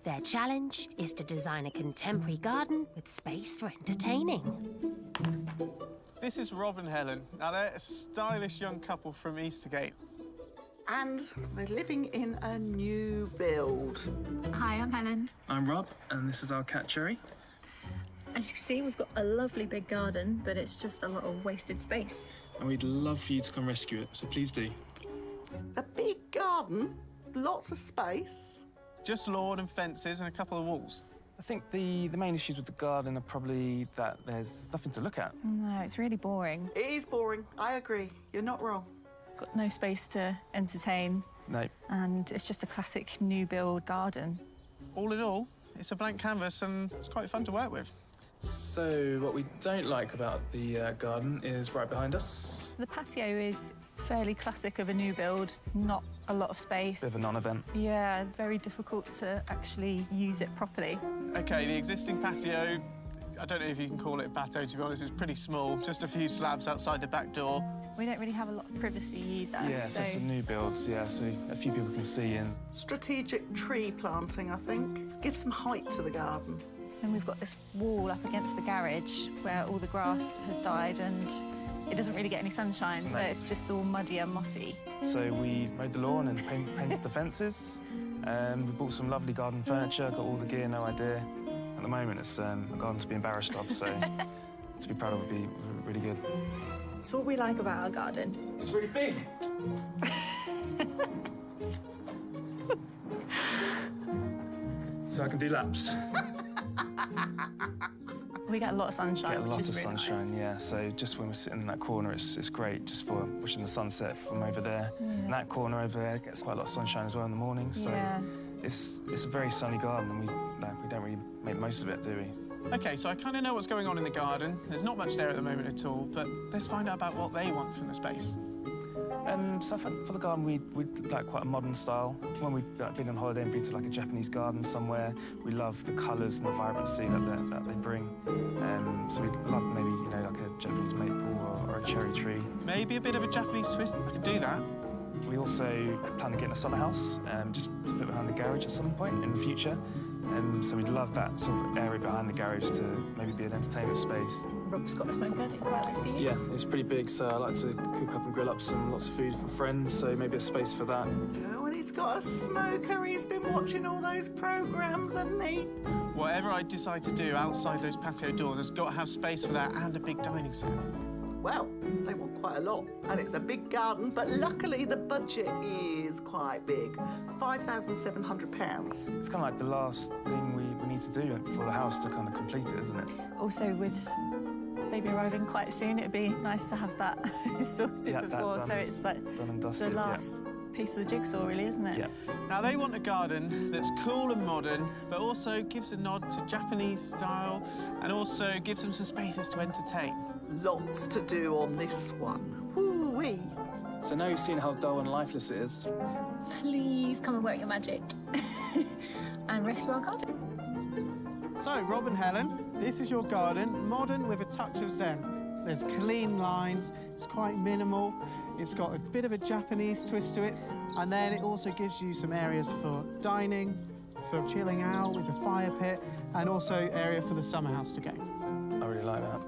Their challenge is to design a contemporary garden with space for entertaining. This is Rob and Helen. Now, they're a stylish young couple from Eastergate. And they're living in a new build. Hi, I'm Helen. I'm Rob, and this is our cat Cherry. As you can see, we've got a lovely big garden, but it's just a lot of wasted space. And we'd love for you to come rescue it, so please do. A big garden, lots of space. Just lawn and fences and a couple of walls. I think the main issues with the garden are probably that there's nothing to look at. No, it's really boring. It is boring, I agree. You're not wrong. Got no space to entertain. No. And it's just a classic new build garden. All in all, it's a blank canvas and it's quite fun to work with. So what we don't like about the garden is right behind us. The patio is fairly classic of a new build, not a lot of space. Bit of a non-event. Yeah, very difficult to actually use it properly. OK, the existing patio, I don't know if you can call it a patio, to be honest, it's pretty small. Just a few slabs outside the back door. We don't really have a lot of privacy either. Yeah, so it's a new build, yeah, so a few people can see in. Strategic tree planting, I think. Give some height to the garden. And we've got this wall up against the garage where all the grass has died and it doesn't really get any sunshine, so it's just all muddy and mossy. So we mowed the lawn and painted the fences. We bought some lovely garden furniture, got all the gear, no idea. At the moment, it's a garden to be embarrassed of, so to be proud of would be really good. So what we like about our garden? It's really big. So I can do laps. We get a lot of sunshine. Get a lot which of is really sunshine, nice. yeah. So just when we're sitting in that corner, it's great just for watching the sunset from over there. Yeah. And that corner over there gets quite a lot of sunshine as well in the morning. So Yeah. it's a very sunny garden, and we don't really make the most of it, do we? OK, so I kind of know what's going on in the garden. There's not much there at the moment at all, but let's find out about what they want from the space. So for the garden, we'd like quite a modern style. When we've been on holiday and been to like a Japanese garden somewhere, we love the colours and the vibrancy that they bring. So we'd love maybe, you know, like a Japanese maple or a cherry tree. Maybe a bit of a Japanese twist. I can do that. We also plan on getting a summer house, just to put behind the garage at some point in the future. So we'd love that sort of area behind the garage to maybe be an entertainment space. Rob's got a smoker that he quite likes to use. Yeah, it's pretty big, so I like to cook up and grill up lots of food for friends, so maybe a space for that. Oh, and he's got a smoker. He's been watching all those programmes, hasn't he? Whatever I decide to do outside those patio doors, there's got to have space for that and a big dining set. Well, they want quite a lot, and it's a big garden, but luckily the budget is quite big. £5,700. It's kind of like the last thing we need to do for the house to kind of complete it, isn't it? Also, with baby arriving quite soon, it'd be nice to have that sorted before, so it's like done and dusted, the last piece of the jigsaw, really, isn't it? Yeah. Now, they want a garden that's cool and modern, but also gives a nod to Japanese style and also gives them some spaces to entertain. Lots to do on this one. Woo-wee. So now you've seen how dull and lifeless it is. Please come and work your magic and rescue our garden. So, Rob and Helen, this is your garden, modern with a touch of Zen. There's clean lines, it's quite minimal, it's got a bit of a Japanese twist to it, and then it also gives you some areas for dining, for chilling out with a fire pit, and also area for the summer house to go. I really like that.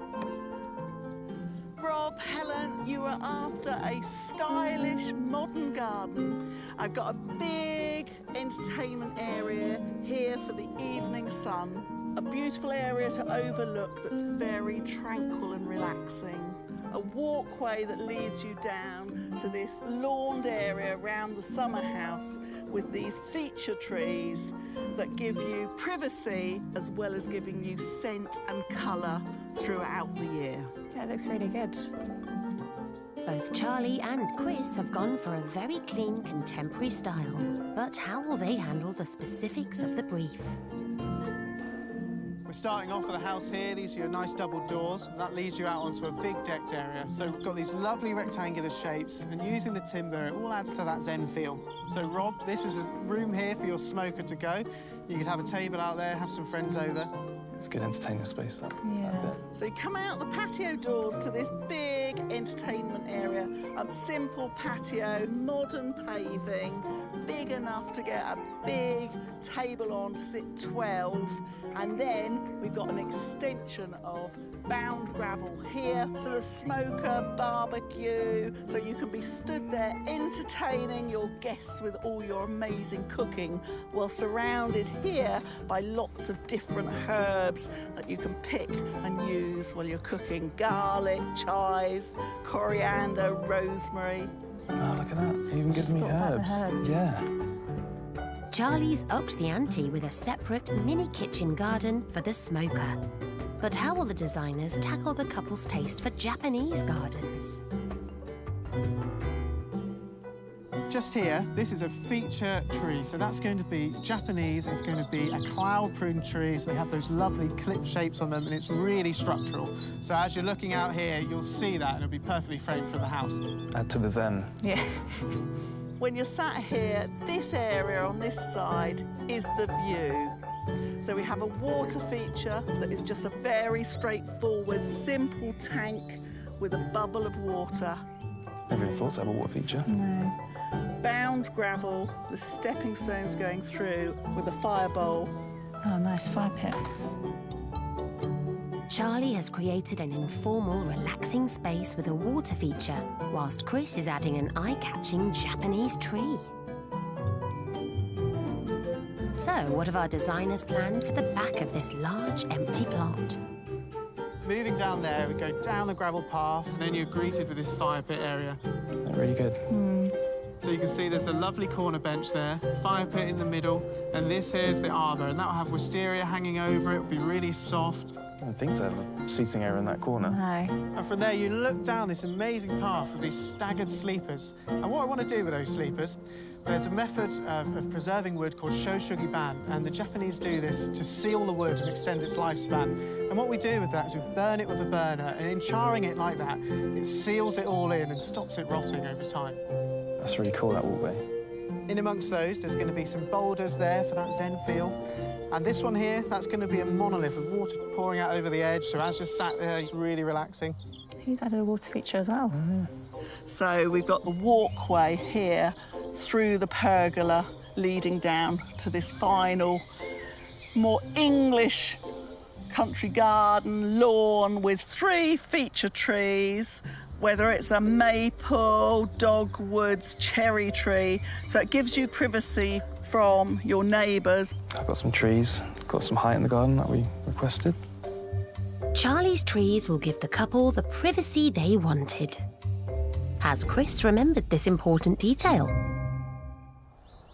Rob, Helen, you are after a stylish, modern garden. I've got a big entertainment area here for the evening sun. A beautiful area to overlook that's very tranquil and relaxing. A walkway that leads you down to this lawned area around the summer house with these feature trees that give you privacy as well as giving you scent and colour throughout the year. Yeah, it looks really good. Both Charlie and Chris have gone for a very clean contemporary style. But how will they handle the specifics of the brief? We're starting off with the house here. These are your nice double doors. That leads you out onto a big decked area. So we've got these lovely rectangular shapes, and using the timber, it all adds to that Zen feel. So, Rob, this is a room here for your smoker to go. You could have a table out there, have some friends over. It's a good entertaining space, that bit. So you come out the patio doors to this big entertainment area. A simple patio, modern paving, big enough to get a big table on to sit 12. And then we've got an extension of bound gravel here for the smoker, barbecue, so you can be stood there entertaining your guests with all your amazing cooking, while surrounded here by lots of different herbs that you can pick and use while you're cooking. Garlic, chives, coriander, rosemary. Oh, look at that. It even gives me herbs. Yeah. Charlie's upped the ante with a separate mini kitchen garden for the smoker. But how will the designers tackle the couple's taste for Japanese gardens? Just here, this is a feature tree, so that's going to be Japanese. It's going to be a cloud prune tree, so they have those lovely clip shapes on them, and it's really structural. So as you're looking out here, you'll see that, and it'll be perfectly framed from the house. Add to the zen. Yeah. When you're sat here, this area on this side is the view. So we have a water feature that is just a very straightforward, simple tank with a bubble of water. Never really thought to have a water feature. No. Bound gravel, the stepping stones going through with a fire bowl. Oh, nice fire pit. Charlie has created an informal, relaxing space with a water feature, whilst Chris is adding an eye-catching Japanese tree. So, what have our designers planned for the back of this large, empty plot? Moving down there, we go down the gravel path, and then you're greeted with this fire pit area. Really good. So you can see there's a lovely corner bench there, fire pit in the middle, and this here's the arbour, and that'll have wisteria hanging over it. It'll be really soft. I don't think to have a seating area in that corner. No. And from there, you look down this amazing path with these staggered sleepers. And what I want to do with those sleepers, there's a method of preserving wood called shoshugiban, and the Japanese do this to seal the wood and extend its lifespan. And what we do with that is we burn it with a burner, and in charring it like that, it seals it all in and stops it rotting over time. That's really cool, that walkway. In amongst those, there's going to be some boulders there for that zen feel. And this one here, that's going to be a monolith with water pouring out over the edge. So as you're sat there, it's really relaxing. He's added a water feature as well. So we've got the walkway here through the pergola leading down to this final, more English country garden lawn with 3 feature trees, whether it's a maple, dogwoods, cherry tree. So it gives you privacy from your neighbours. I've got some trees, got some height in the garden that we requested. Charlie's trees will give the couple the privacy they wanted. Has Chris remembered this important detail?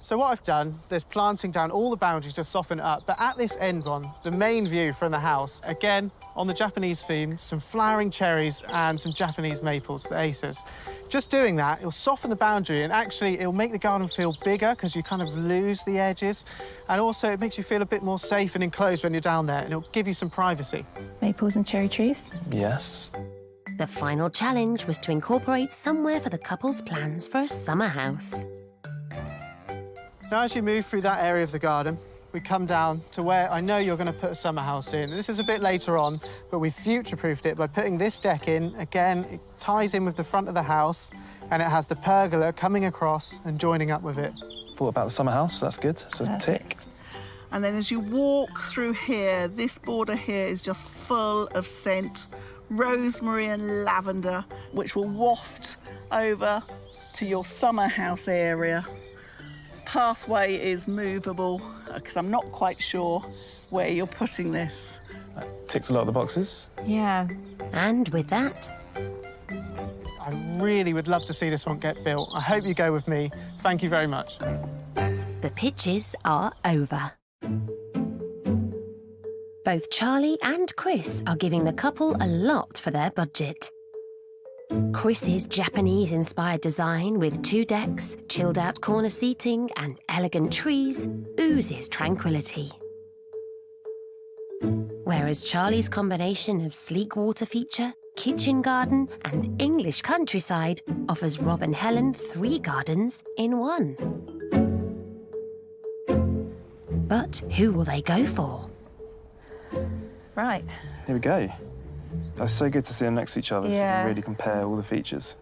So what I've done, there's planting down all the boundaries to soften it up, but at this end one, the main view from the house, again, on the Japanese theme, some flowering cherries and some Japanese maples, the acers. Just doing that, it'll soften the boundary, and actually it'll make the garden feel bigger because you kind of lose the edges, and also it makes you feel a bit more safe and enclosed when you're down there, and it'll give you some privacy. Maples and cherry trees. Yes. The final challenge was to incorporate somewhere for the couple's plans for a summer house. Now, as you move through that area of the garden, we come down to where I know you're going to put a summer house in. This is a bit later on, but we future-proofed it by putting this deck in. Again, it ties in with the front of the house, and it has the pergola coming across and joining up with it. Thought about the summer house, that's good. So tick. And then as you walk through here, this border here is just full of scent, rosemary and lavender, which will waft over to your summer house area. Pathway is movable because I'm not quite sure where you're putting this. That ticks a lot of the boxes. Yeah. And with that, I really would love to see this one get built. I hope you go with me. Thank you very much. the pitches are over. Both Charlie and Chris are giving the couple a lot for their budget. Chris's Japanese-inspired design with 2 decks, chilled-out corner seating and elegant trees oozes tranquility. Whereas Charlie's combination of sleek water feature, kitchen garden and English countryside offers Rob and Helen 3 gardens in 1. But who will they go for? Right. Here we go. That's so good to see them next to each other so you Yeah. can really compare all the features.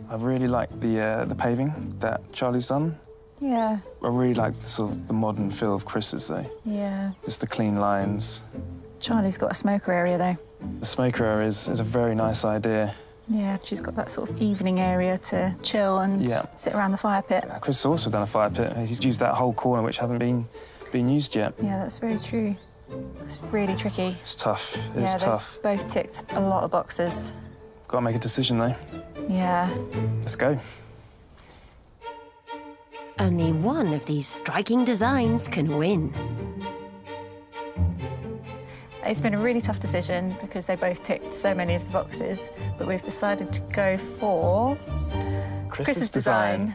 I really like the paving that Charlie's done. Yeah. I really like the sort of the modern feel of Chris's though. Yeah. Just the clean lines. Charlie's got a smoker area though. The smoker area is a very nice idea. Yeah, she's got that sort of evening area to chill and Yeah. sit around the fire pit. Chris has also done a fire pit. He's used that whole corner which hasn't been used yet. Yeah, that's very true. It's really tricky. It's tough. It Yeah, is tough. they've both ticked a lot of boxes. Got to make a decision though. Yeah. Let's go. Only one of these striking designs can win. It's been a really tough decision because they both ticked so many of the boxes, but we've decided to go for Chris's design.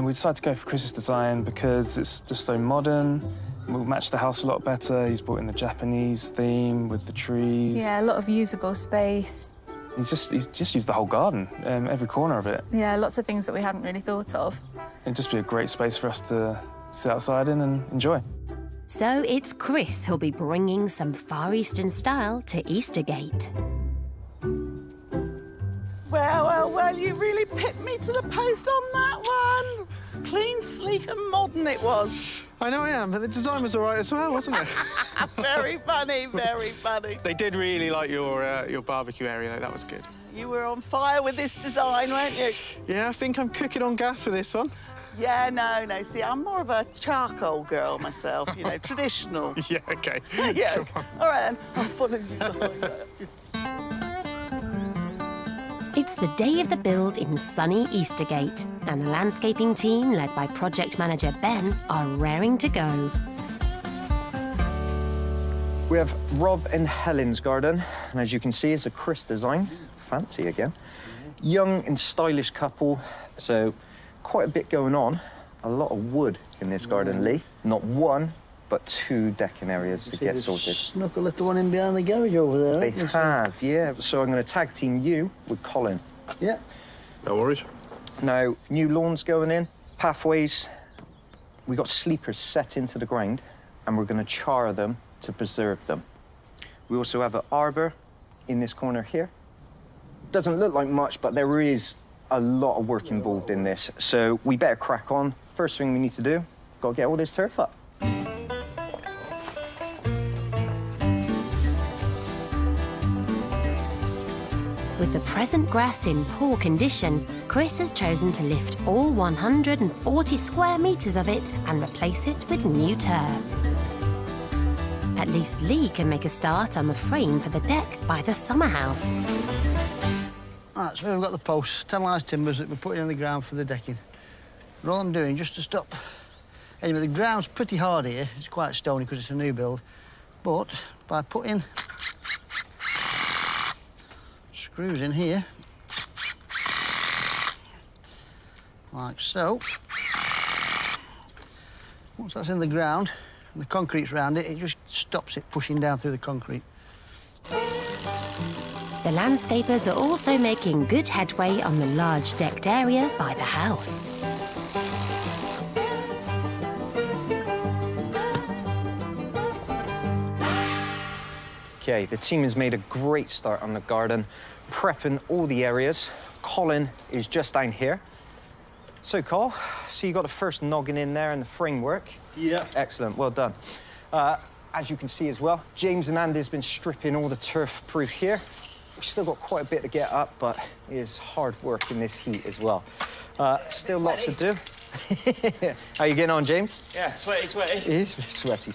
We decided to go for Chris's design because it's just so modern. We'll match the house a lot better. He's brought in the Japanese theme with the trees. Yeah, a lot of usable space. He's just used the whole garden, every corner of it. Yeah, lots of things that we hadn't really thought of. It'd just be a great space for us to sit outside in and enjoy. So it's Chris who'll be bringing some Far Eastern style to Eastergate. Well, you really picked me to the post on that one. Clean, sleek and modern it was. I know I am, but the design was all right as well, wasn't it? Very funny, very funny. They did really like your barbecue area, though. That was good. You were on fire with this design, weren't you? Yeah, I think I'm cooking on gas for this one. Yeah, no. See, I'm more of a charcoal girl myself, you know, traditional. Yeah, OK. Yeah. All right, then. I'm following you. It's the day of the build in sunny Eastergate, and the landscaping team, led by project manager Ben, are raring to go. We have Rob and Helen's garden, and as you can see, it's a Chris design. Fancy again. Young and stylish couple, so quite a bit going on. A lot of wood in this garden, Lee. Not one, but two decking areas to get sorted. Snuck a little one in behind the garage over there. They haven't have, yeah. So I'm going to tag team you with Colin. Yeah. No worries. Now, new lawns going in, pathways. We got sleepers set into the ground, and we're going to char them to preserve them. We also have an arbor in this corner here. Doesn't look like much, but there is a lot of work involved in this. So we better crack on. First thing we need to do, got to get all this turf up. With the present grass in poor condition, Chris has chosen to lift all 140 square metres of it and replace it with new turf. At least Lee can make a start on the frame for the deck by the summer house. Right, so we've got the posts, 10 large timbers that we're putting on the ground for the decking. And all I'm doing, just to stop... Anyway, the ground's pretty hard here. It's quite stony because it's a new build. But by putting screws in here, like so, once that's in the ground and the concrete's around it, it just stops it pushing down through the concrete. The landscapers are also making good headway on the large decked area by the house. Okay, the team has made a great start on the garden, prepping all the areas. Colin is just down here. So, Cole, so you got the first noggin in there and the framework. Yeah. Excellent, well done. As you can see as well, James and Andy's been stripping all the turf through here. We've still got quite a bit to get up, but it is hard work in this heat as well. Still lots to do. How you getting on, James? Yeah, sweaty. It is sweaty.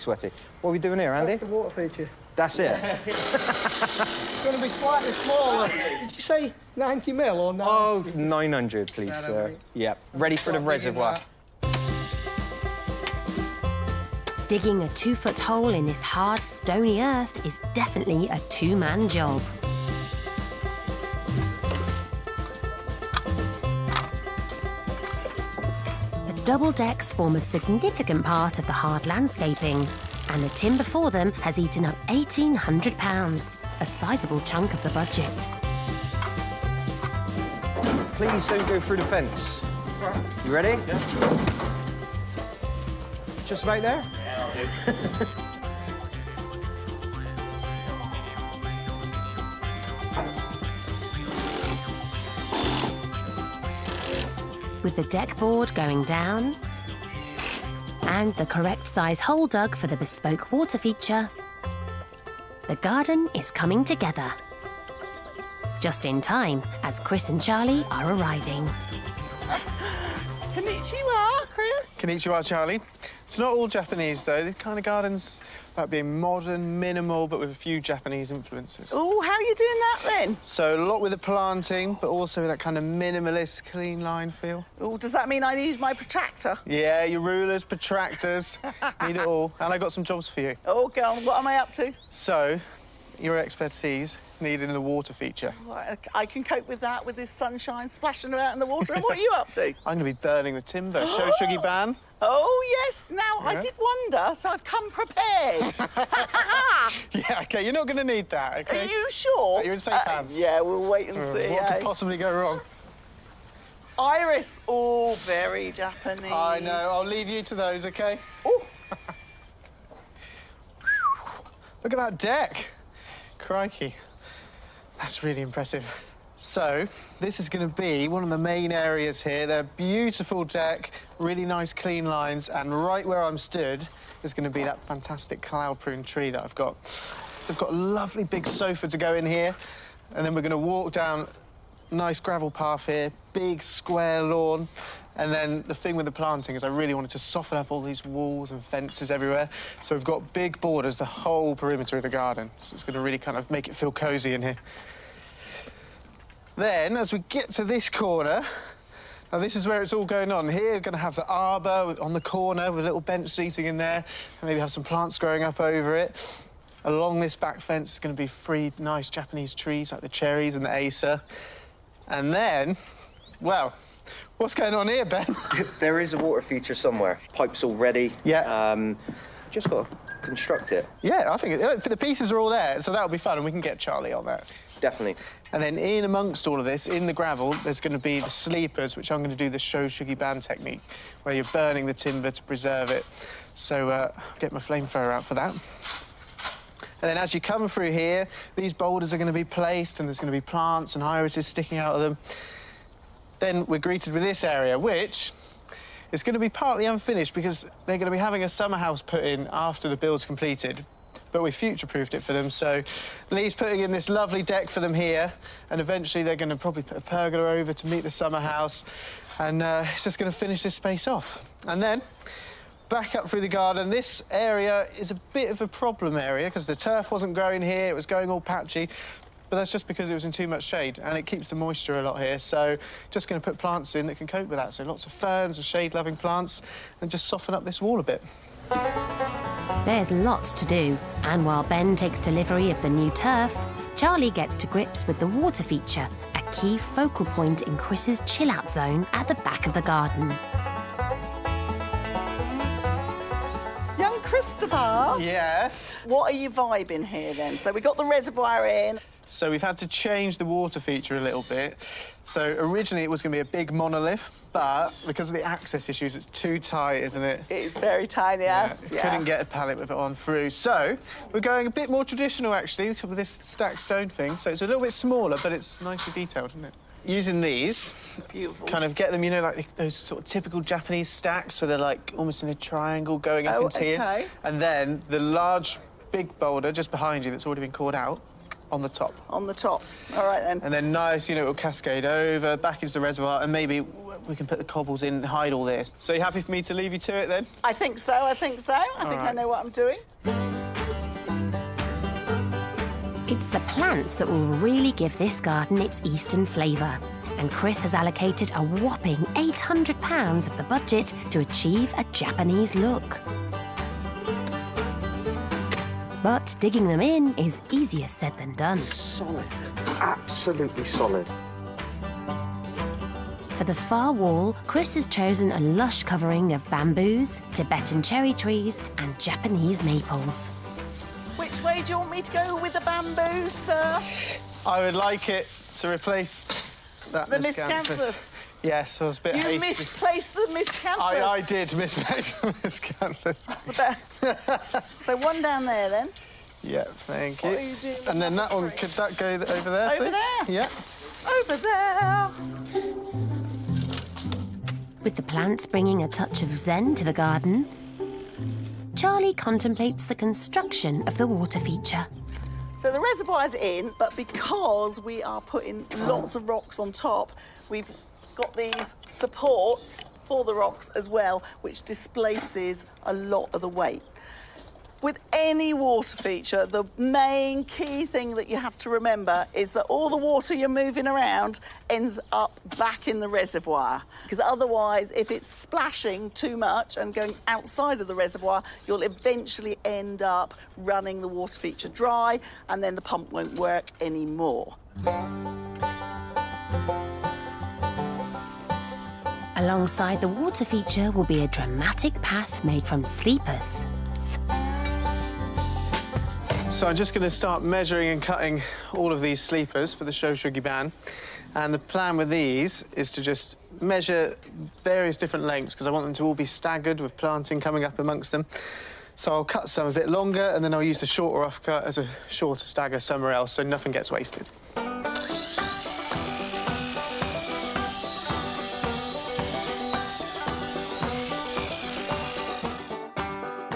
What are we doing here, Andy? That's the water feature. That's it. It's going to be slightly smaller. Did you say 90 mil or 90? Oh, 900, please, sir. Yeah, ready for the reservoir. Digging a 2-foot hole in this hard, stony earth is definitely a two-man job. The double decks form a significant part of the hard landscaping, and the timber for them has eaten up £1,800, a sizable chunk of the budget. Please don't go through the fence. You ready? Yeah. Just about there? with the deck board going down and the correct size hole dug for the bespoke water feature, the garden is coming together. Just in time as Chris and Charlie are arriving. Konnichiwa, Chris. Konnichiwa, Charlie. It's not all Japanese, though. The kind of garden's about being modern, minimal, but with a few Japanese influences. Oh, how are you doing that then? So a lot with the planting, but also that kind of minimalist, clean line feel. Oh, does that mean I need my protractor? Yeah, your rulers, protractors, need it all. And I got some jobs for you. Oh, go on. What am I up to? So, your expertise needed in the water feature. Right, I can cope with that, with this sunshine splashing about in the water. And what are you up to? I'm going to be burning the timber. Show Shuggy Ban. Oh, yes. Now, I Yeah. did wonder, so I've come prepared. Yeah, OK, you're not going to need that, OK? Are you sure? You're in safe hands. Yeah, we'll wait and see. What eh? could possibly go wrong? Iris, oh, very Japanese. I know. I'll leave you to those, OK? Oh, Look at that deck. Crikey. That's really impressive. So, this is going to be one of the main areas here. They're beautiful deck, really nice clean lines, and right where I'm stood is going to be that fantastic cloud-prune tree that I've got. They've got a lovely big sofa to go in here, and then we're going to walk down a nice gravel path here, big square lawn, and then the thing with the planting is I really wanted to soften up all these walls and fences everywhere. So we've got big borders the whole perimeter of the garden. So it's going to really kind of make it feel cosy in here. Then, as we get to this corner, now this is where it's all going on. Here, we're going to have the arbour on the corner with a little bench seating in there, and maybe have some plants growing up over it. Along this back fence is going to be 3 nice Japanese trees, like the cherries and the Acer. And then, well, what's going on here, Ben? There is a water feature somewhere. Pipes all ready. Yeah. Just got to construct it. Yeah, I think the pieces are all there, so that'll be fun, and we can get Charlie on that. Definitely. And then in amongst all of this, in the gravel, there's going to be the sleepers, which I'm going to do the Show Shuggy Ban technique, where you're burning the timber to preserve it. So get my flamethrower out for that. And then as you come through here, these boulders are going to be placed, and there's going to be plants and irises sticking out of them. Then we're greeted with this area, which is going to be partly unfinished because they're going to be having a summer house put in after the build's completed. But we future-proofed it for them, so Lee's putting in this lovely deck for them here, and eventually they're going to probably put a pergola over to meet the summer house, and it's just going to finish this space off. And then, back up through the garden, this area is a bit of a problem area because the turf wasn't growing here, it was going all patchy, but that's just because it was in too much shade, and it keeps the moisture a lot here, so just going to put plants in that can cope with that, so lots of ferns and shade-loving plants, and just soften up this wall a bit. There's lots to do, and while Ben takes delivery of the new turf, Charlie gets to grips with the water feature, a key focal point in Chris's chill-out zone at the back of the garden. young Christopher. Yes? What are you vibing here then? So we got the reservoir in. So we've had to change the water feature a little bit. So originally it was going to be a big monolith, but because of the access issues, it's too tight, isn't it? It is very tiny, yes. Yeah. Couldn't get a pallet with it on through. So we're going a bit more traditional, actually, with this stacked stone thing. So it's a little bit smaller, but it's nicely detailed, isn't it? Using these, Beautiful. kind of get them, you know, like those sort of typical Japanese stacks where they're like almost in a triangle going up into here. And then the large, big boulder just behind you that's already been caught out on the top. On the top. All right, then. And then nice, you know, it'll cascade over, back into the reservoir, and maybe we can put the cobbles in and hide all this. So you happy for me to leave you to it, then? I think so, I think so. I think I know what I'm doing. It's the plants that will really give this garden its Eastern flavour. And Chris has allocated a whopping £800 of the budget to achieve a Japanese look. But digging them in is easier said than done. Solid. Absolutely solid. For the far wall, Chris has chosen a lush covering of bamboos, Tibetan cherry trees and Japanese maples. Which way do you want me to go with the bamboo, sir? I would like it to replace that The miscanthus. miscanthus. Yes, I was a bit You hasty. misplaced the miscanthus. I did misplace the miscanthus. That's about... So one down there, then. Yeah, thank you. What are you doing with And then that that one, tree? could that go over there, Over please? there? Yeah. Over there. With the plants bringing a touch of zen to the garden, Charlie contemplates the construction of the water feature. So the reservoir's in, but because we are putting lots of rocks on top, we've got these supports for the rocks as well, which displaces a lot of the weight. With any water feature, the main key thing that you have to remember is that all the water you're moving around ends up back in the reservoir. Because otherwise, if it's splashing too much and going outside of the reservoir, you'll eventually end up running the water feature dry, and then the pump won't work anymore. Alongside the water feature will be a dramatic path made from sleepers. So I'm just going to start measuring and cutting all of these sleepers for the Shoshuggi ban. And the plan with these is to just measure various different lengths, because I want them to all be staggered with planting coming up amongst them. So I'll cut some a bit longer, and then I'll use the shorter offcut as a shorter stagger somewhere else, so nothing gets wasted.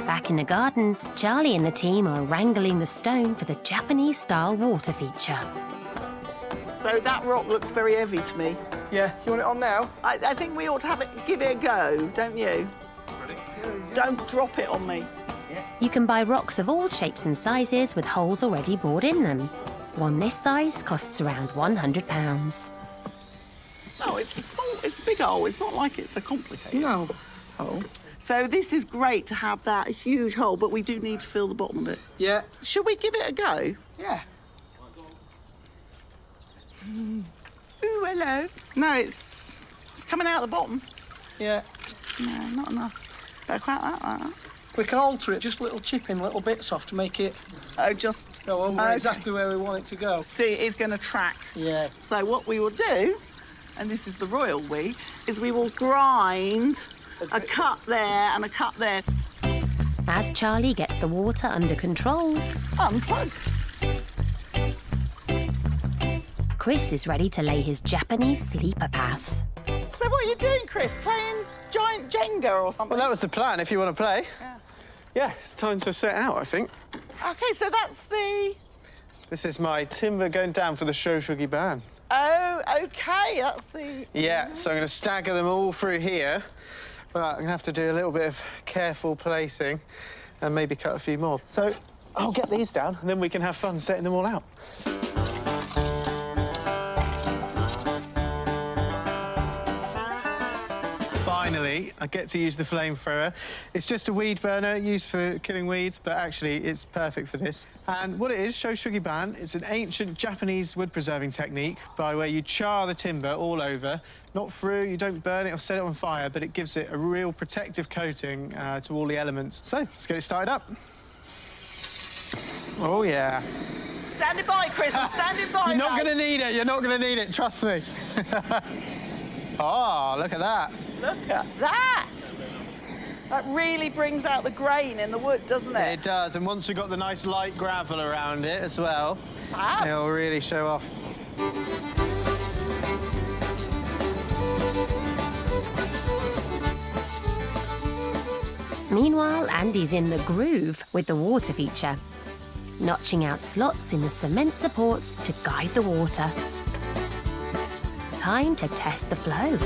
Back in the garden, Charlie and the team are wrangling the stone for the Japanese-style water feature. So that rock looks very heavy to me. Yeah, you want it on now? I think we ought to give it a go, don't you? Ready? Don't drop it on me. You can buy rocks of all shapes and sizes with holes already bored in them. One this size costs around £100. Oh, it's a big hole. It's not like it's a complicated No. hole. So this is great to have that huge hole, but we do need to fill the bottom of it. Yeah. Should we give it a go? Yeah. Ooh, hello. No, it's coming out the bottom. Yeah. No, not enough. Better quite like that. We can alter it, just little chipping little bits off to make it Oh, just go over okay. exactly where we want it to go. See, it's going to track. Yeah. So what we will do, and this is the royal we, is we will grind a cut there and a cut there. As Charlie gets the water under control, Unplug. Chris is ready to lay his Japanese sleeper path. So what are you doing, Chris? Playing giant Jenga or something? Well, that was the plan, if you want to play. Yeah. Yeah, it's time to set out, I think. OK, so that's the... This is my timber going down for the Shoshuggi ban. Oh, OK, that's the... Yeah, so I'm going to stagger them all through here. But I'm going to have to do a little bit of careful placing and maybe cut a few more. So I'll get these down, and then we can have fun setting them all out. Finally, I get to use the flamethrower. It's just a weed burner used for killing weeds, but actually it's perfect for this. And what it is, Shoshuggi ban, it's an ancient Japanese wood preserving technique by where you char the timber all over, not through, you don't burn it or set it on fire, but it gives it a real protective coating to all the elements. So let's get it started up. Oh yeah. Standing by, Chris, I'm standing by. You're not going to need it, you're not going to need it, trust me. Oh, look at that. Look at that. That really brings out the grain in the wood, doesn't it? It does, and once we've got the nice light gravel around it as well, it'll really show off. Meanwhile, Andy's in the groove with the water feature, notching out slots in the cement supports to guide the water. Time to test the flow.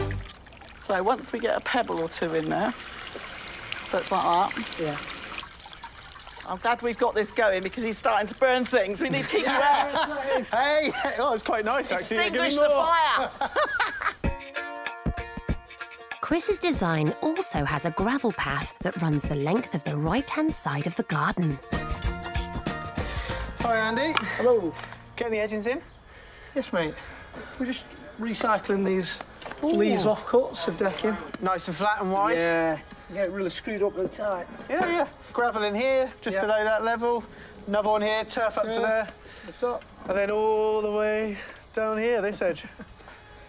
So once we get a pebble or two in there, so it's like that. Yeah. I'm glad we've got this going because he's starting to burn things. We need to keep you out. Hey! Oh, it's quite nice, actually. Extinguish Give me the more. fire. Chris's design also has a gravel path that runs the length of the right-hand side of the garden. Hi, Andy. Hello. Getting the edgings in? Yes, mate. We're just recycling these leaves offcuts of decking. Nice and flat and wide? Yeah. Get it really screwed up with the tight. Yeah, yeah. Gravel in here, just below that level. Another one here, turf up to there. The top. And then all the way down here, this edge.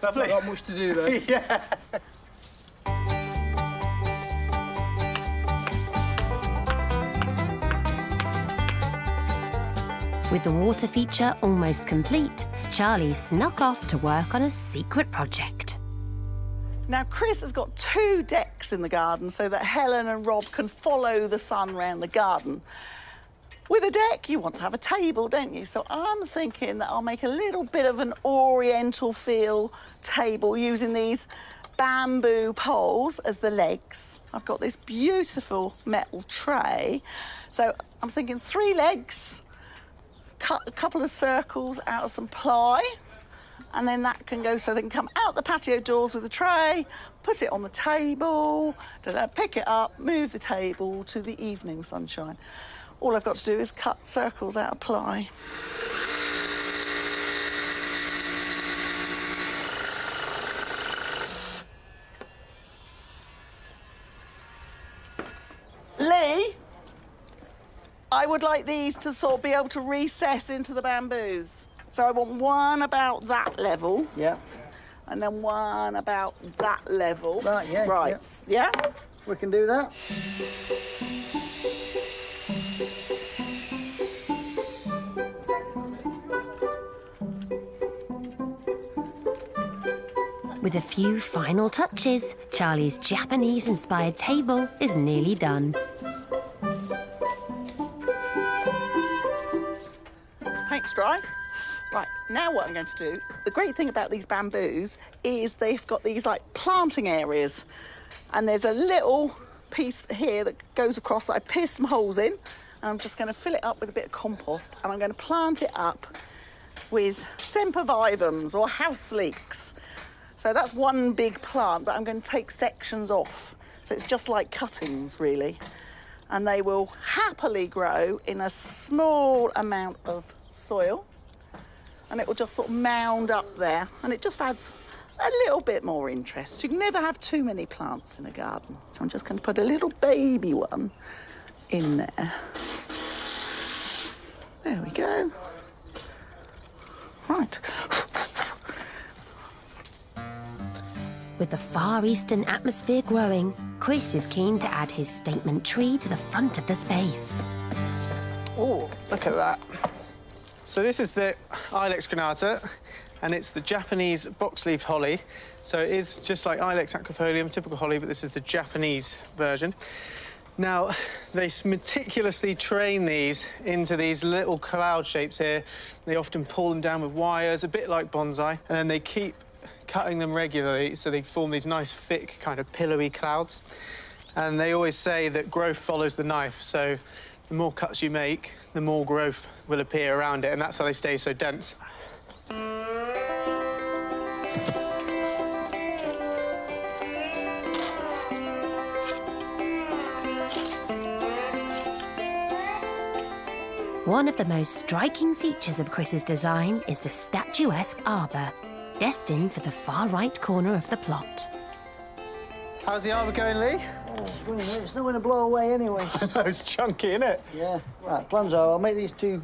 Lovely. Not got much to do there. Yeah. With the water feature almost complete, Charlie snuck off to work on a secret project. Now, Chris has got 2 decks in the garden so that Helen and Rob can follow the sun around the garden. With a deck, you want to have a table, don't you? So I'm thinking that I'll make a little bit of an oriental feel table using these bamboo poles as the legs. I've got this beautiful metal tray. So I'm thinking 3 legs, cut a couple of circles out of some ply, and then that can go so they can come out the patio doors with the tray, put it on the table, pick it up, move the table to the evening sunshine. All I've got to do is cut circles out of ply. Lee, I would like these to sort of be able to recess into the bamboos. So I want one about that level. Yeah. And then one about that level. Right, yeah. Right, yeah? We can do that. With a few final touches, Charlie's Japanese-inspired table is nearly done. Paint's dry. Right, now what I'm going to do, the great thing about these bamboos is they've got these, like, planting areas. And there's a little piece here that goes across that I pierced some holes in. And I'm just going to fill it up with a bit of compost, and I'm going to plant it up with sempervivums or house leeks. So that's one big plant, but I'm going to take sections off. So it's just like cuttings, really. And they will happily grow in a small amount of soil. And it will just sort of mound up there. And it just adds a little bit more interest. You can never have too many plants in a garden. So I'm just going to put a little baby one in there. There we go. Right. With the Far Eastern atmosphere growing, Chris is keen to add his statement tree to the front of the space. Oh, look at that. So this is the Ilex granata, and it's the Japanese box-leaved holly. So it is just like Ilex aquifolium, typical holly, but this is the Japanese version. Now, they meticulously train these into these little cloud shapes here. They often pull them down with wires, a bit like bonsai, and then they keep cutting them regularly so they form these nice, thick, kind of pillowy clouds. And they always say that growth follows the knife, so the more cuts you make, the more growth will appear around it, and that's how they stay so dense. One of the most striking features of Chris's design is the statuesque arbour, destined for the far right corner of the plot. How's the arbour going, Lee? Oh, it's not going to blow away anyway. I know, it's chunky, isn't it? Yeah. Right, plans are I'll make these 2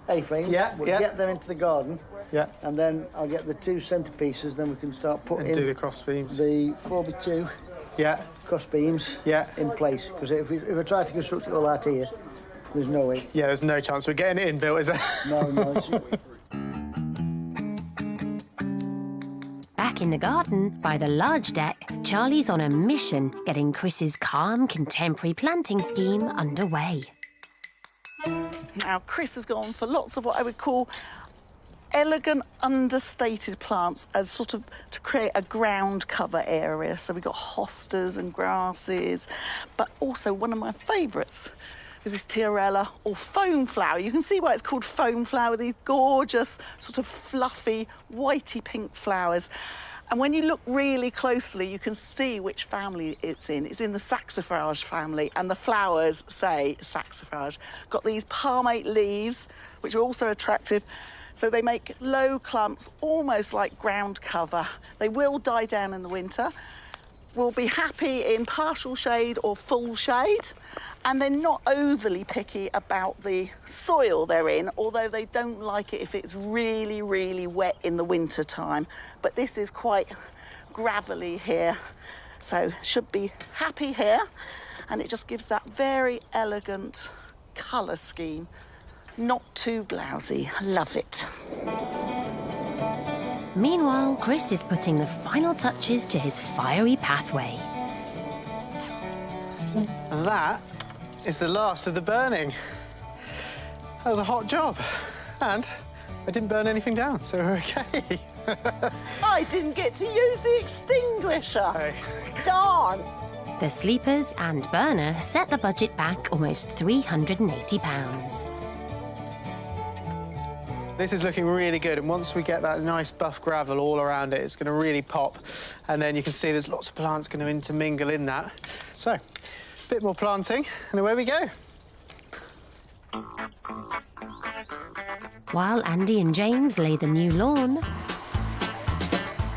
A-frames. Yeah, we'll yeah. get them into the garden. Yeah. And then I'll get the 2 centerpieces, then we can start putting And do the cross beams. the 4x2 Yeah. cross beams Yeah. in place. Because if I try to construct it all out here, there's no way. Yeah, there's no chance we're getting it in built, is there? No. Back in the garden, by the large deck, Charlie's on a mission getting Chris's calm, contemporary planting scheme underway. Now, Chris has gone for lots of what I would call elegant, understated plants as sort of to create a ground cover area. So we've got hostas and grasses, but also one of my favourites is this tiarella or foam flower. You can see why it's called foam flower, these gorgeous, sort of fluffy, whitey pink flowers. And when you look really closely, you can see which family it's in. It's in the saxifrage family, and the flowers say saxifrage. Got these palmate leaves, which are also attractive. So they make low clumps, almost like ground cover. They will die down in the winter. Will be happy in partial shade or full shade, and they're not overly picky about the soil they're in, although they don't like it if it's really, really wet in the winter time. But this is quite gravelly here, so should be happy here, and it just gives that very elegant colour scheme. Not too blousy. Love it. Meanwhile, Chris is putting the final touches to his fiery pathway. And that is the last of the burning. That was a hot job. And I didn't burn anything down, so we're okay. I didn't get to use the extinguisher. Hey. Darn. The sleepers and burner set the budget back almost £380. This is looking really good, and once we get that nice buff gravel all around it, it's going to really pop. And then you can see there's lots of plants going to intermingle in that. So, a bit more planting, and away we go. While Andy and James lay the new lawn,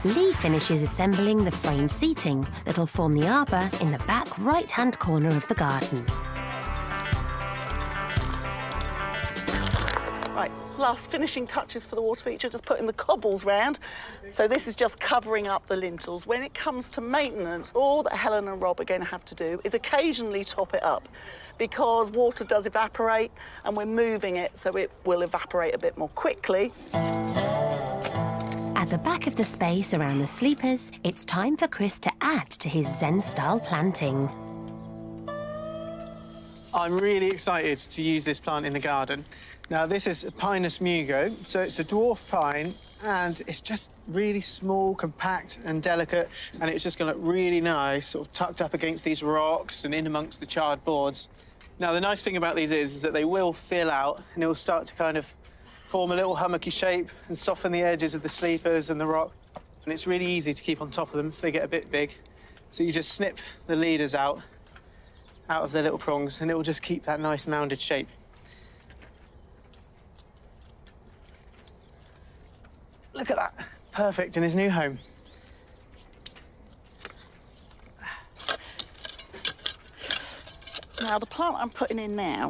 Lee finishes assembling the frame seating that'll form the arbour in the back right-hand corner of the garden. Right, last finishing touches for the water feature, just putting the cobbles round. So this is just covering up the lintels. When it comes to maintenance, all that Helen and Rob are going to have to do is occasionally top it up, because water does evaporate and we're moving it so it will evaporate a bit more quickly. At the back of the space around the sleepers, it's time for Chris to add to his Zen-style planting. I'm really excited to use this plant in the garden. Now, this is Pinus mugo, so it's a dwarf pine, and it's just really small, compact and delicate, and it's just going to look really nice, sort of tucked up against these rocks and in amongst the charred boards. Now, the nice thing about these is that they will fill out, and it will start to kind of form a little hummocky shape and soften the edges of the sleepers and the rock. And it's really easy to keep on top of them if they get a bit big. So you just snip the leaders out of their little prongs, and it will just keep that nice mounded shape. Look at that. Perfect in his new home. Now, the plant I'm putting in now,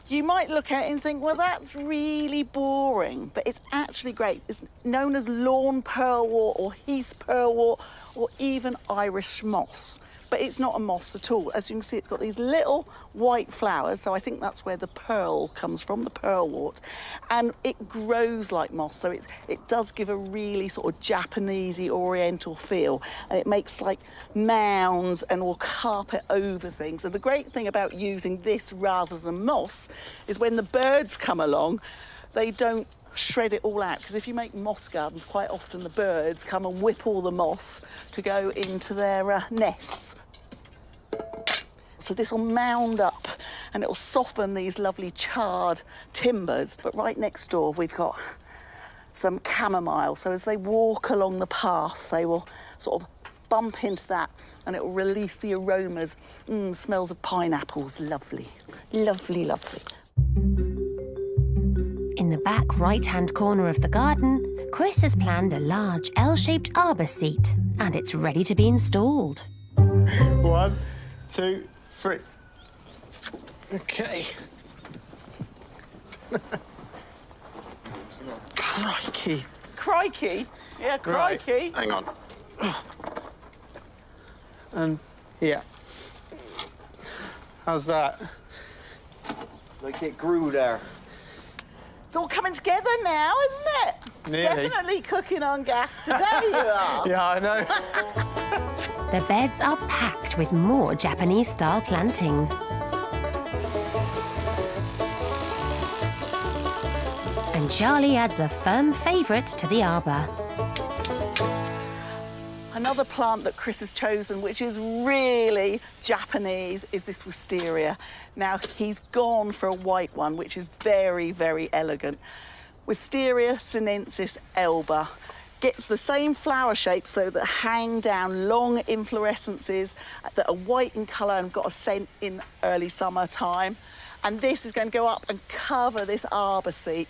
you might look at it and think, well, that's really boring, but it's actually great. It's known as lawn pearlwort or heath pearlwort or even Irish moss. But it's not a moss at all. As you can see, it's got these little white flowers, so I think that's where the pearl comes from, the pearlwort. And it grows like moss, so it does give a really sort of Japanesey oriental feel. And it makes like mounds and will carpet over things. And the great thing about using this rather than moss is when the birds come along, they don't shred it all out, because if you make moss gardens, quite often the birds come and whip all the moss to go into their nests. So this will mound up and it will soften these lovely charred timbers. But right next door we've got some chamomile, so as they walk along the path they will sort of bump into that and it will release the aromas. Smells of pineapples, lovely, lovely, lovely. In the back right-hand corner of the garden, Chris has planned a large L-shaped arbour seat, and it's ready to be installed. 1, 2, 3. Okay. Crikey. Crikey? Yeah, crikey. Right, hang on. And yeah. How's that? Like it grew there. It's all coming together now, isn't it? Nearly. Definitely cooking on gas today, you are. Yeah, I know. The beds are packed with more Japanese-style planting. And Charlie adds a firm favourite to the arbour. Another plant that Chris has chosen, which is really Japanese, is this wisteria. Now, he's gone for a white one, which is very, very elegant. Wisteria sinensis elba gets the same flower shape, so that hang down long inflorescences that are white in colour and got a scent in early summertime. And this is going to go up and cover this arbour seat.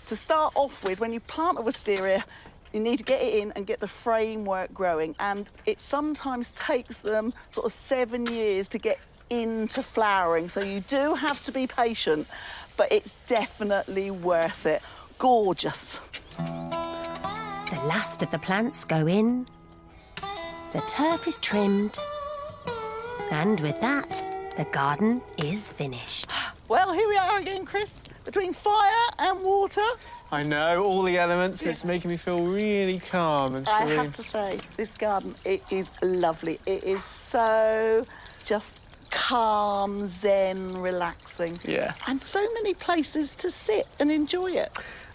To start off with, when you plant a wisteria, you need to get it in and get the framework growing, and it sometimes takes them sort of 7 years to get into flowering, so you do have to be patient, but it's definitely worth it. Gorgeous. The last of the plants go in, the turf is trimmed, and with that, the garden is finished. Well, here we are again, Chris. between fire and water. I know, all the elements. It's making me feel really calm and I serene. have to say, this garden, it is lovely. It is so just calm, zen, relaxing. Yeah. And so many places to sit and enjoy it.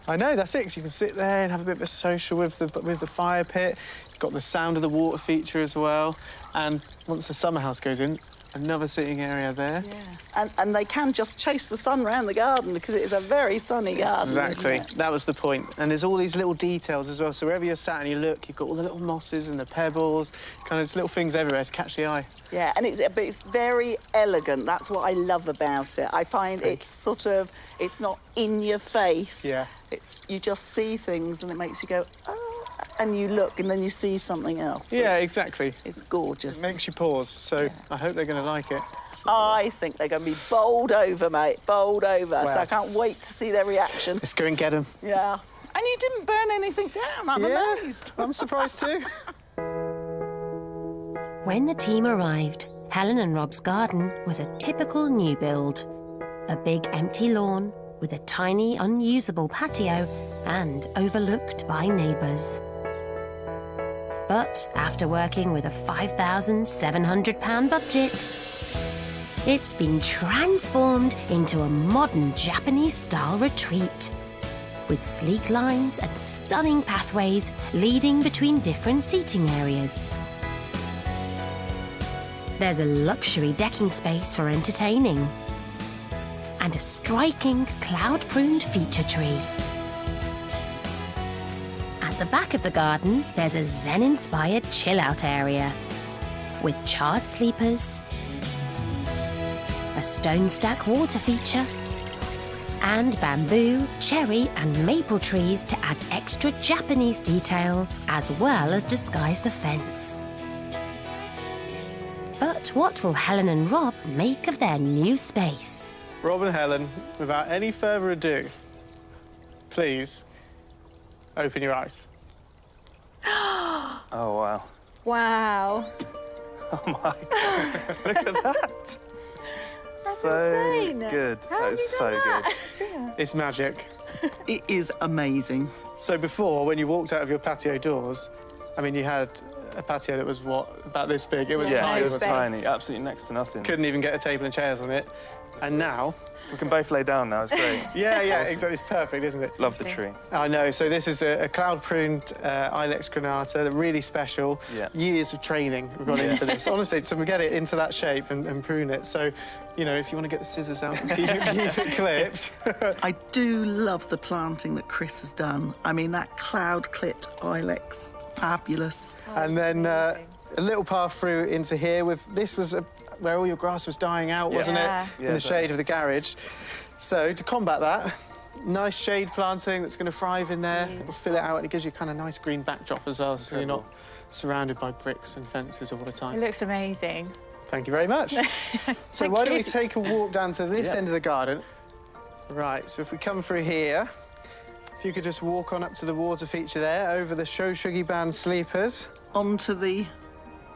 I know, that's it, 'cause you can sit there and have a bit of a social with the fire pit. You've got the sound of the water feature as well. And once the summer house goes in, another sitting area there. Yeah. And they can just chase the sun around the garden because it is a very sunny garden. Exactly, Isn't it? that was the point. And there's all these little details as well. So wherever you're sat and you look, you've got all the little mosses and the pebbles, kind of just little things everywhere to catch the eye. Yeah, and but it's very elegant. That's what I love about it. I find it's sort of, it's not in your face. Yeah. It's, you just see things and it makes you go, oh, and you look and then you see something else. Yeah, exactly. It's gorgeous. It makes you pause, so I hope they're going to like it. I think they're going to be bowled over, mate, bowled over. So Wow. I can't wait to see their reaction. Let's go and get them. Yeah. And you didn't burn anything down. I'm amazed. I'm surprised too. When the team arrived, Helen and Rob's garden was a typical new build. A big empty lawn with a tiny unusable patio and overlooked by neighbours. But after working with a £5,700 budget, it's been transformed into a modern Japanese-style retreat with sleek lines and stunning pathways leading between different seating areas. There's a luxury decking space for entertaining and a striking cloud-pruned feature tree. At the back of the garden, there's a Zen-inspired chill-out area with charred sleepers, a stone stack water feature, and bamboo, cherry and maple trees to add extra Japanese detail as well as disguise the fence. But what will Helen and Rob make of their new space? Rob and Helen, without any further ado, please open your eyes. Oh, wow. Wow. Oh, my God. Look at that. So insane. good. How That have is you so done good. It's magic. It is amazing. So before, when you walked out of your patio doors, I mean, you had a patio that was, what, about this big? It was Yeah, tiny. it was wasn't tiny. Absolutely next to nothing. Couldn't even get a table and chairs on it. And now... We can both lay down now. It's great. Yeah, exactly. It's perfect, isn't it? Love the tree. I know. So this is a cloud-pruned Ilex granata, really special. Yeah. Years of training we've gone into this. Honestly, to get it into that shape and prune it. So, you know, if you want to get the scissors out and keep it clipped. I do love the planting that Chris has done. I mean, that cloud-clipped ilex, fabulous. And then a little path through into here with... This was where all your grass was dying out, wasn't it? Yeah. In the shade of the garage. So to combat that, nice shade planting that's going to thrive in there. It'll fill it out and it gives you a kind of nice green backdrop as well, so you're not surrounded by bricks and fences all the It time. looks amazing. Thank you very much. So why don't we take a walk down to this end of the garden? Right, so if we come through here, if you could just walk on up to the water feature there, over the Shoshugi band sleepers. Onto the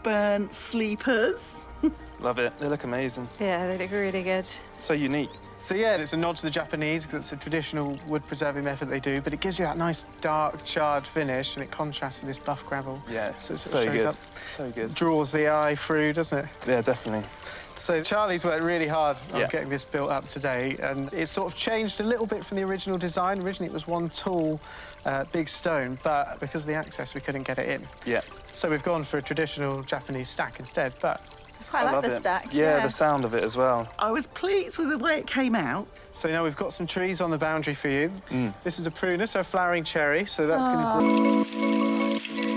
burnt sleepers. Love it. They look amazing. Yeah, they look really good. So unique. So yeah, it's a nod to the Japanese because it's a traditional wood preserving method they do, but it gives you that nice dark charred finish and it contrasts with this buff gravel. Yeah, So it so sort of shows good. up. So good. Draws the eye through, doesn't it? Yeah, definitely. So Charlie's worked really hard on Yeah. getting this built up today, and it's sort of changed a little bit from the original design. Originally it was one tall, big stone, but because of the access we couldn't get it in. Yeah. So we've gone for a traditional Japanese stack instead, but I I like love the it. stack. Yeah, the sound of it as well. I was pleased with the way it came out. so now we've got some trees on the boundary for you. Mm. This is a prunus, so a flowering cherry, so that's going to...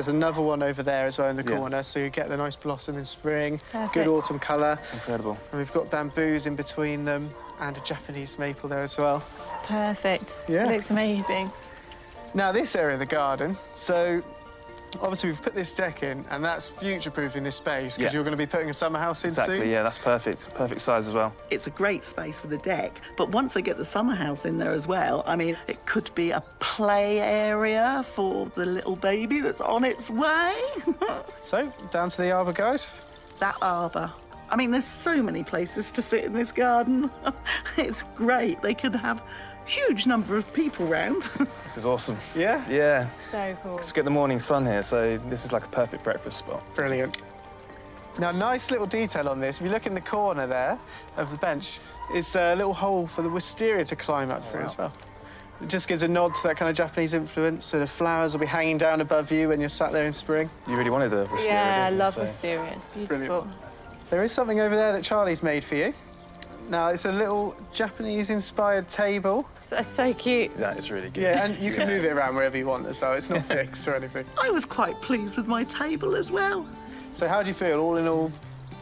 there's another one over there as well in the Yeah. corner, so you get the nice blossom in spring, Perfect. good autumn colour. Incredible. And we've got bamboos in between them and a Japanese maple there as well. Perfect. Yeah. It looks amazing. Now, this area of the garden, so obviously we've put this deck in, and that's future-proofing this space, because Yeah. you're going to be putting a summer house in Exactly, soon. yeah, that's perfect. Perfect size as well. It's a great space for the deck, but once they get the summer house in there as well, I mean, it could be a play area for the little baby that's on its way. So, down to the arbour, guys. That arbour. I mean, there's so many places to sit in this garden. It's great. They could have huge number of people round. This is awesome. Yeah? Yeah. So cool. Because we get the morning sun here, so this is like a perfect breakfast spot. Brilliant. Now, nice little detail on this. If you look in the corner there of the bench, it's a little hole for the wisteria to climb up through as well. It just gives a nod to that kind of Japanese influence, so the flowers will be hanging down above you when you're sat there in spring. You really wanted a wisteria, Yeah, I didn't you? love So- wisteria. It's beautiful. There is something over there that Charlie's made for you. Now, it's a little Japanese-inspired table. That's so cute. That is really good. Yeah, and you can move it around wherever you want as well. It's not fixed or anything. I was quite pleased with my table as well. So how do you feel, all in all?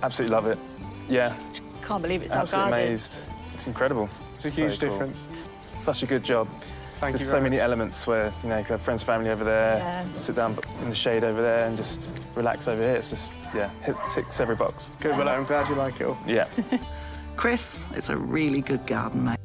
Absolutely love it. Yeah. Can't believe it's our Absolutely garden. amazed. It's incredible. It's a So huge cool. difference. Such a good job. Thank There's you so very many much. elements where, you know, you can have friends, family over there, Yeah. sit down in the shade over there and just relax over here. It's just, yeah, ticks every box. Good, well, I'm glad you like it all. Yeah. Chris, it's a really good garden, mate.